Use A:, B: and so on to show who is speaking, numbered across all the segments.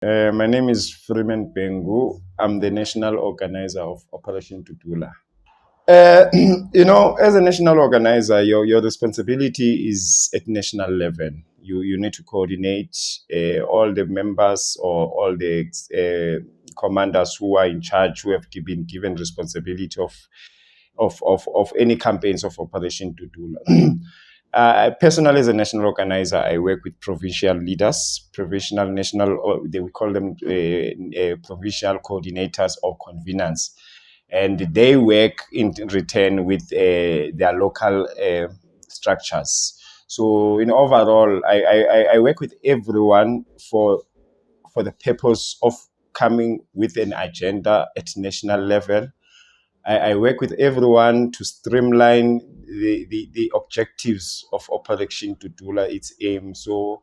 A: My name is Freeman Pengu. I'm the national organizer of Operation Tutula. Uh, as a national organizer, your responsibility is at national level. You need to coordinate all the members or all the commanders who are in charge, who have been given responsibility of any campaigns of Operation Tutula. Personally, as a national organizer, I work with provincial leaders, provincial, national, or we call them provincial coordinators or conveners, and they work in return with their local structures. So, in overall, I work with everyone for the purpose of coming with an agenda at national level. I work with everyone to streamline the objectives of Operation Tutula, its aim. So,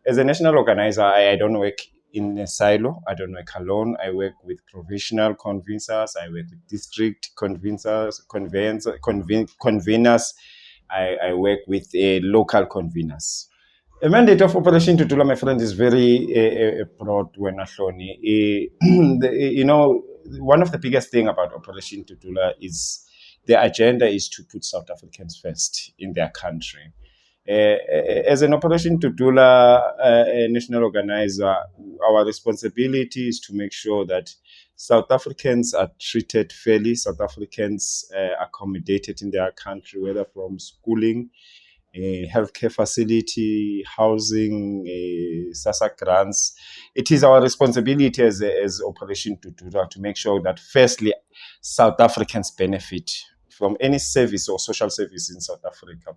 A: as a national organizer, I don't work in a silo. I don't work alone. I work with provincial conveners. I work with district conveners. I work with local conveners. The mandate of Operation Tutula, my friend, is very broad. When one of the biggest thing about Operation Tutula is the agenda is to put South Africans first in their country. As an Operation Tutula national organizer, our responsibility is to make sure that South Africans are treated fairly, South Africans accommodated in their country, whether from schooling, healthcare facility, housing, SASSA grants. It is our responsibility as Operation Tutula to make sure that firstly, South Africans benefit from any service or social service in South Africa.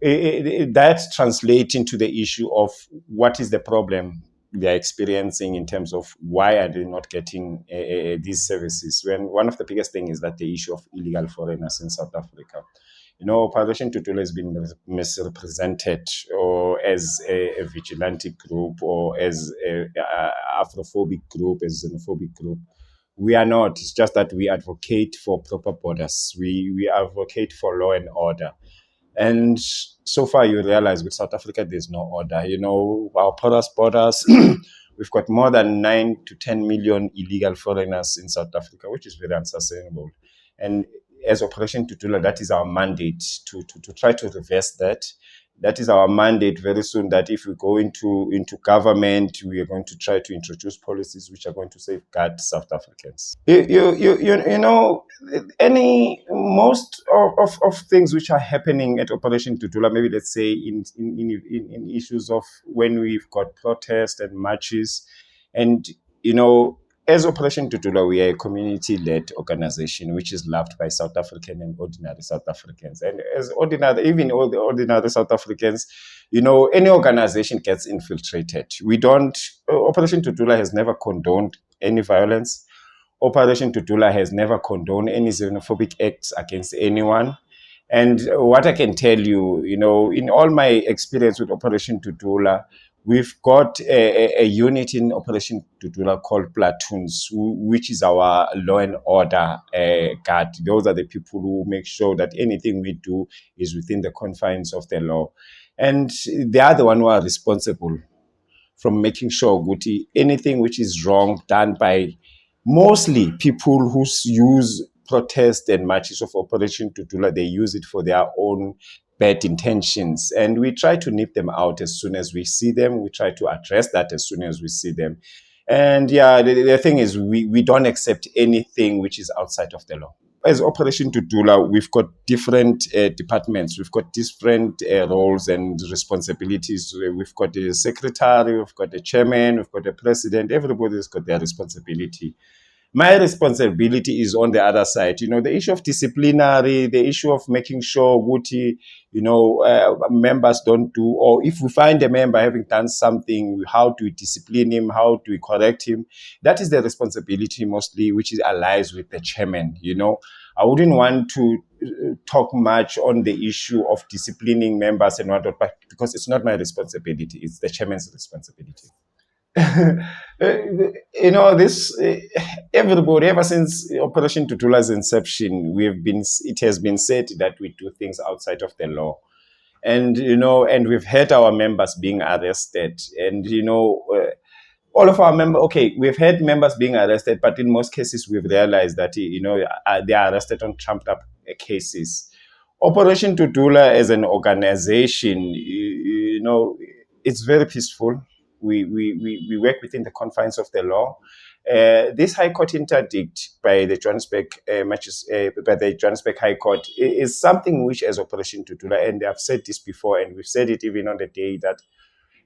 A: That translates into the issue of what is the problem they are experiencing in terms of why are they not getting these services. When one of the biggest things is that the issue of illegal foreigners in South Africa. Operation Tutula has been misrepresented or as a vigilante group or as a Afrophobic group, as a xenophobic group. We are not. It's just that we advocate for proper borders. We advocate for law and order. And so far, you realize with South Africa, there's no order. Our porous borders, we've got more than 9 to 10 million illegal foreigners in South Africa, which is very unsustainable. And as Operation Tutula, that is our mandate to try to reverse that. That is our mandate very soon, that if we go into government, we are going to try to introduce policies which are going to safeguard South Africans. Most of things which are happening at Operation Tutula, maybe let's say in issues of when we've got protests and marches, and as Operation Tutula, we are a community-led organization which is loved by South African and ordinary South Africans. And as even all the ordinary South Africans, any organization gets infiltrated. Operation Tutula has never condoned any violence. Operation Tutula has never condoned any xenophobic acts against anyone. And what I can tell you, in all my experience with Operation Tutula, we've got a unit in Operation Tutula called platoons, which is our law and order guard. Those are the people who make sure that anything we do is within the confines of the law. And they are the one who are responsible from making sure Guti, anything which is wrong done by mostly people who use protest and marches of Operation Tutula, they use it for their own bad intentions. And we try to nip them out as soon as we see them. We try to address that as soon as we see them. And the thing is, we don't accept anything which is outside of the law. As Operation Tutula, we've got different departments. We've got different roles and responsibilities. We've got the secretary, we've got the chairman, we've got the president. Everybody's got their responsibility. My responsibility is on the other side. The issue of disciplinary, the issue of making sure Guti, members don't do, or if we find a member having done something, how do we discipline him? How do we correct him? That is the responsibility mostly, which is allies with the chairman. I wouldn't want to talk much on the issue of disciplining members and whatnot, but because it's not my responsibility, it's the chairman's responsibility. Everybody, ever since Operation Tutula's inception, it has been said that we do things outside of the law. And we've had our members being arrested. And all of our members, okay, we've had members being arrested, but in most cases, we've realized that, they are arrested on trumped up cases. Operation Tutula as an organization, it's very peaceful. We work within the confines of the law. This High Court interdict by the Johannesburg High Court is something which, as Operation Tutula, and I've said this before, and we've said it even on the day that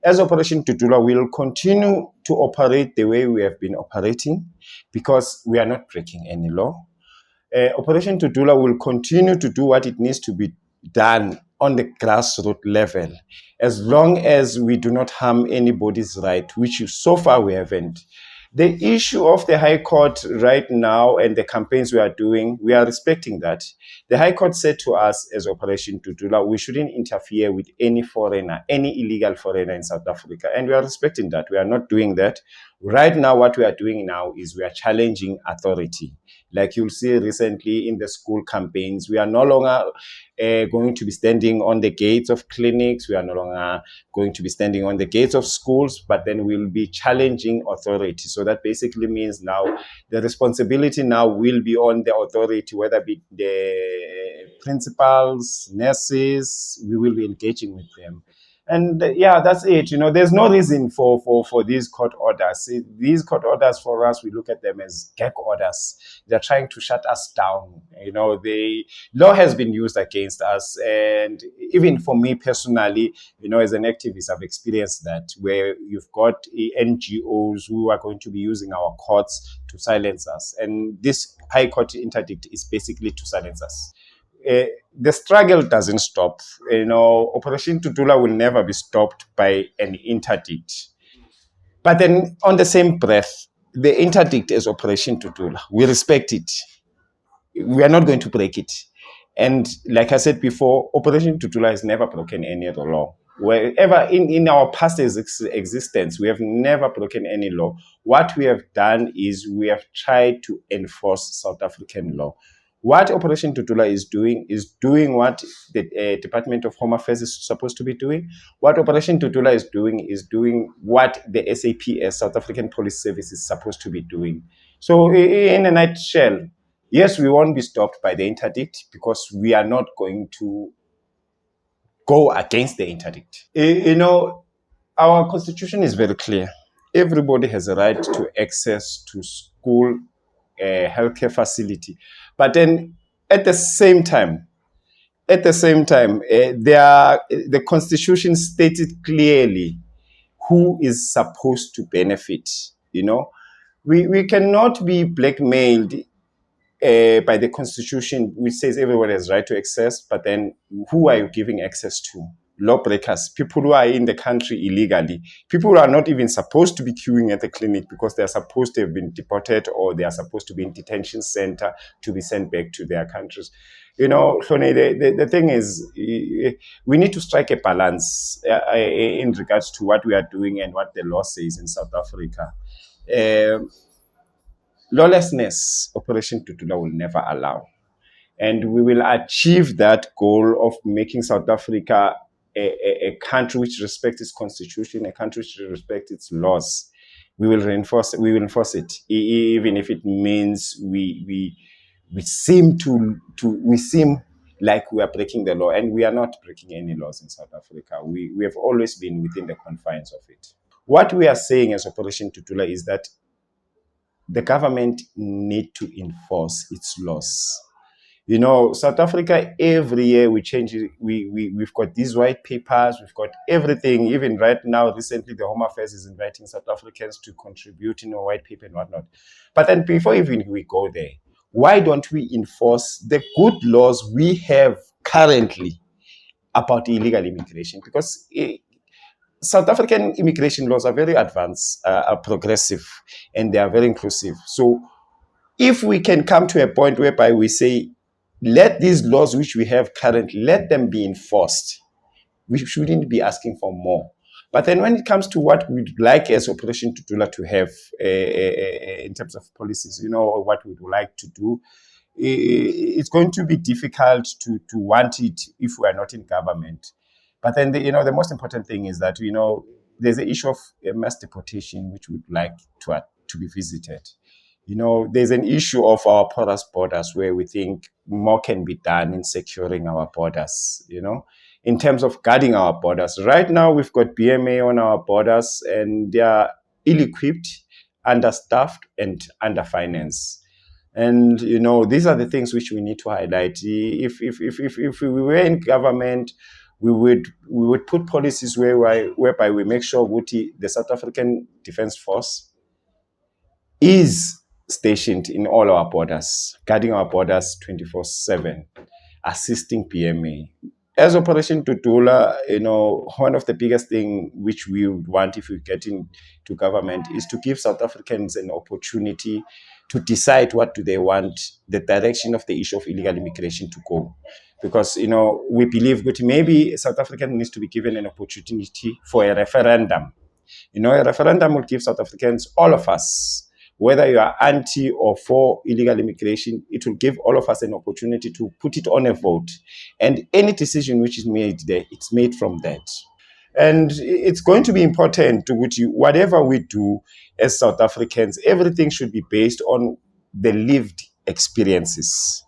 A: as Operation Tutula, we'll continue to operate the way we have been operating because we are not breaking any law. Operation Tutula will continue to do what it needs to be done on the grassroots level, as long as we do not harm anybody's right, which so far we haven't. The issue of the High Court right now and the campaigns we are doing, we are respecting that. The High Court said to us as Operation Tutula, we shouldn't interfere with any foreigner, any illegal foreigner in South Africa. And we are respecting that. We are not doing that. Right now, what we are doing now is we are challenging authority. Like you'll see recently in the school campaigns, we are no longer going to be standing on the gates of clinics. We are no longer going to be standing on the gates of schools, but then we'll be challenging authority. So that basically means now the responsibility now will be on the authority, whether it be the principals, nurses, we will be engaging with them. And yeah, that's it. There's no reason for these court orders. See, these court orders for us, we look at them as gag orders. They're trying to shut us down. The law has been used against us. And even for me personally, as an activist, I've experienced that where you've got NGOs who are going to be using our courts to silence us. And this High Court interdict is basically to silence us. The struggle doesn't stop. Operation Tutula will never be stopped by an interdict. But then, on the same breath, the interdict is Operation Tutula. We respect it. We are not going to break it. And like I said before, Operation Tutula has never broken any other law. Wherever in our past existence, we have never broken any law. What we have done is we have tried to enforce South African law. What Operation Tutula is doing what the Department of Home Affairs is supposed to be doing. What Operation Tutula is doing what the SAPS, South African Police Service, is supposed to be doing. So in a nutshell, yes, we won't be stopped by the interdict because we are not going to go against the interdict. Our constitution is very clear. Everybody has a right to access to school, healthcare facility. But then at the same time, the constitution stated clearly who is supposed to benefit. We cannot be blackmailed by the constitution, which says everyone has right to access, but then who are you giving access to? Lawbreakers, people who are in the country illegally, people who are not even supposed to be queuing at the clinic because they are supposed to have been deported or they are supposed to be in detention center to be sent back to their countries. Hlone, the thing is, we need to strike a balance in regards to what we are doing and what the law says in South Africa. Lawlessness, Operation Tutula will never allow. And we will achieve that goal of making South Africa a country which respects its constitution, a country which respects its laws. We will enforce it, even if it means we seem like we are breaking the law, and we are not breaking any laws in South Africa. We have always been within the confines of it. What we are saying as Operation Tutula is that the government need to enforce its laws. South Africa, every year we change it. We've got these white papers, we've got everything. Even right now, recently, the Home Affairs is inviting South Africans to contribute in a white paper and whatnot. But then before even we go there, why don't we enforce the good laws we have currently about illegal immigration? Because South African immigration laws are very advanced, are progressive, and they are very inclusive. So if we can come to a point whereby we say, let these laws which we have currently, let them be enforced. We shouldn't be asking for more. But then when it comes to what we'd like as Operation Tutula to have in terms of policies, what we'd like to do, it's going to be difficult to want it if we are not in government. But then, the most important thing is that, there's an issue of mass deportation, which we'd like to be visited. There's an issue of our porous borders where we think more can be done in securing our borders, in terms of guarding our borders. Right now, we've got BMA on our borders and they are ill-equipped, understaffed, and underfinanced. And, these are the things which we need to highlight. If we were in government, we would put policies whereby we make sure the South African Defence Force is stationed in all our borders, guarding our borders 24/7, assisting PMA. As Operation Tutula, one of the biggest things which we would want if we get into government is to give South Africans an opportunity to decide what do they want the direction of the issue of illegal immigration to go. Because, we believe that maybe South Africa needs to be given an opportunity for a referendum. A referendum will give South Africans, all of us, whether you are anti or for illegal immigration, it will give all of us an opportunity to put it on a vote. And any decision which is made there, it's made from that. And it's going to be important to whatever we do as South Africans, everything should be based on the lived experiences.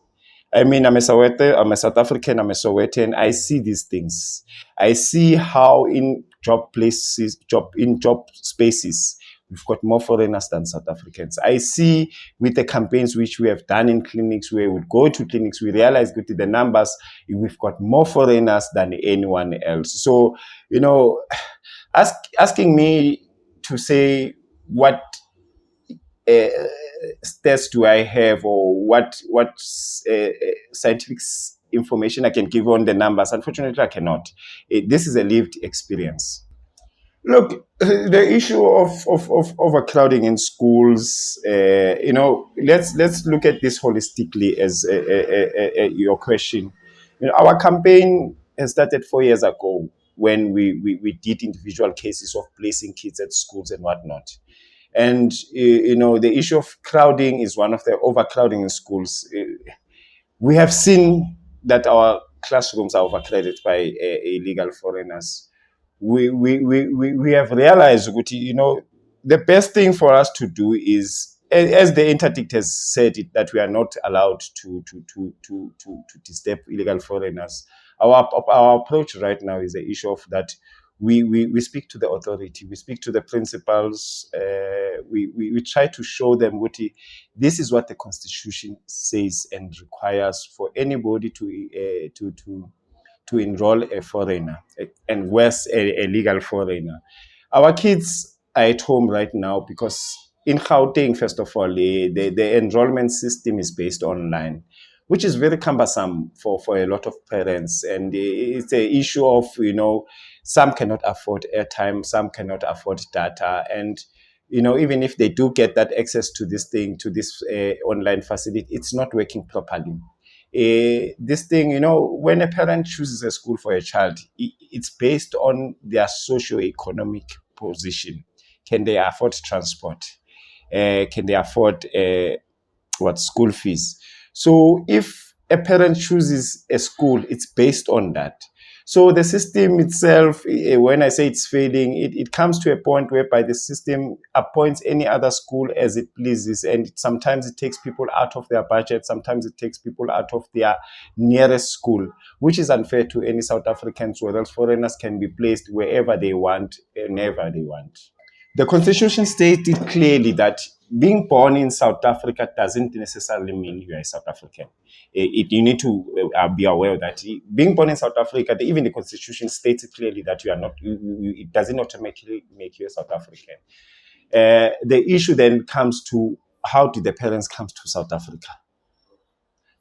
A: I'm a Sowetan, I'm a South African, I'm a Sowetan. I see these things. I see how in job spaces, we've got more foreigners than South Africans. I see with the campaigns which we have done in clinics, where we go to clinics, we realize that the numbers, we've got more foreigners than anyone else. So, asking me to say what stats do I have or what scientific information I can give on the numbers, unfortunately, I cannot. This is a lived experience. Look, the issue of overcrowding in schools, let's look at this holistically as your question. Our campaign has started 4 years ago when we did individual cases of placing kids at schools and whatnot. And, the issue of crowding is one of the overcrowding in schools. We have seen that our classrooms are overcrowded by illegal foreigners. We have realized, the best thing for us to do is, as the interdict has said it, that we are not allowed to disturb illegal foreigners. Our approach right now is the issue of that. We speak to the authority, we speak to the principals, we try to show them this is what the Constitution says and requires for anybody to enroll a foreigner, and worse, a legal foreigner. Our kids are at home right now because in Gauteng, first of all, the enrollment system is based online, which is very cumbersome for a lot of parents. And it's an issue of, some cannot afford airtime, some cannot afford data. And, even if they do get that access to this online facility, it's not working properly. This thing, when a parent chooses a school for a child, it's based on their socio-economic position. Can they afford transport? Can they afford school fees? So if a parent chooses a school, it's based on that. So the system itself, when I say it's failing, it comes to a point whereby the system appoints any other school as it pleases. And sometimes it takes people out of their budget. Sometimes it takes people out of their nearest school, which is unfair to any South Africans, where else foreigners can be placed wherever they want, whenever they want. The Constitution stated clearly that being born in South Africa doesn't necessarily mean you are a South African. You need to be aware of that. Being born in South Africa, even the Constitution states clearly that you are not. It doesn't automatically make you a South African. The issue then comes to, how did the parents come to South Africa?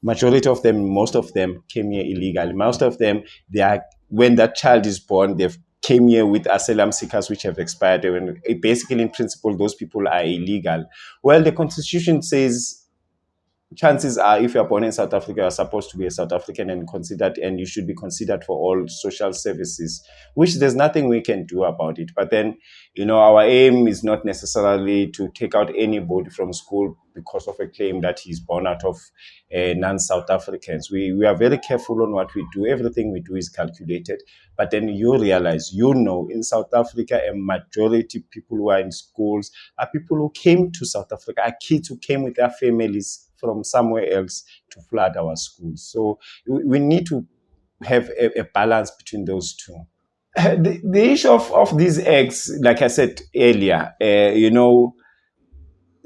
A: Majority of them, most of them came here illegally. Most of them, when that child is born, they've came here with asylum seekers which have expired. And basically, in principle, those people are illegal. Well, the Constitution says chances are, if you're born in South Africa, you're supposed to be a South African and considered, and you should be considered for all social services, which there's nothing we can do about it. But then, our aim is not necessarily to take out anybody from school because of a claim that he's born out of non-South Africans. We are very careful on what we do. Everything we do is calculated. But then you realize, in South Africa, a majority of people who are in schools are people who came to South Africa, are kids who came with their families from somewhere else to flood our schools. So we need to have a balance between those two. The issue of these eggs, like I said earlier,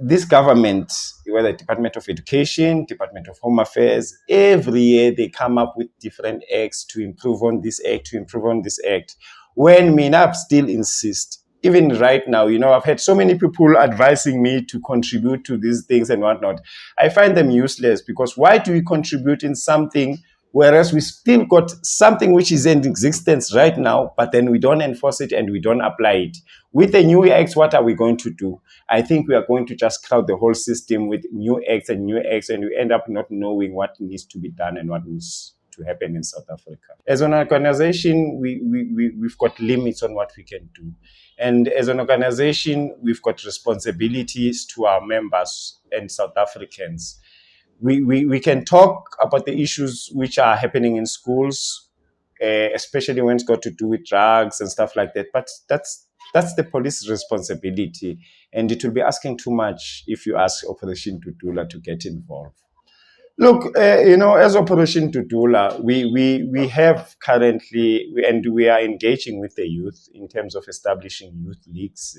A: this government, whether Department of Education, Department of Home Affairs, every year they come up with different acts to improve on this act, to improve on this act. When MENAP still insist, even right now, I've had so many people advising me to contribute to these things and whatnot. I find them useless, because why do we contribute in something whereas we still got something which is in existence right now, but then we don't enforce it and we don't apply it? With the new acts, what are we going to do? I think we are going to just crowd the whole system with new acts, and we end up not knowing what needs to be done and what needs to happen in South Africa. As an organization, we've got limits on what we can do. And as an organization, we've got responsibilities to our members and South Africans. We can talk about the issues which are happening in schools, especially when it's got to do with drugs and stuff like that. But that's the police responsibility, and it will be asking too much if you ask Operation Tutula to get involved. Look, as Operation Tutula, we have currently, and we are engaging with the youth in terms of establishing youth leagues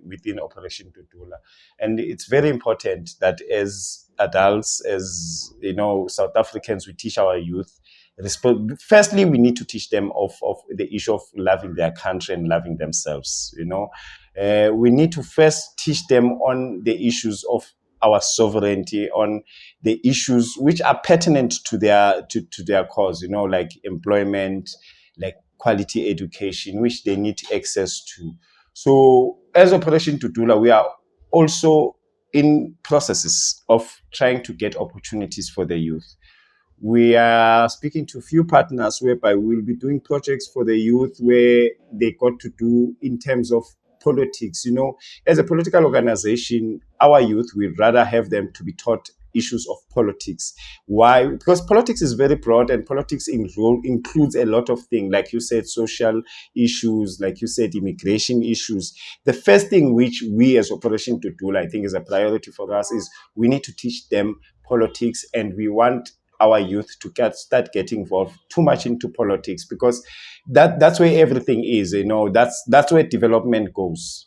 A: within Operation Tutula. And it's very important that as adults, as South Africans, we teach our youth. Firstly, we need to teach them of the issue of loving their country and loving themselves. We need to first teach them on the issues of our sovereignty, on the issues which are pertinent to their cause, like employment, like quality education, which they need access to. So as Operation Tutula, we are also in processes of trying to get opportunities for the youth. We are speaking to a few partners whereby we'll be doing projects for the youth where they got to do in terms of politics. As a political organization, our youth, we'd rather have them to be taught issues of politics. Why? Because politics is very broad, and politics includes a lot of things. Like you said, social issues, like you said, immigration issues. The first thing which we as Operation Tutula, I think, is a priority for us is we need to teach them politics, and we want our youth to start getting involved too much into politics, because that's where everything is. That's where development goes.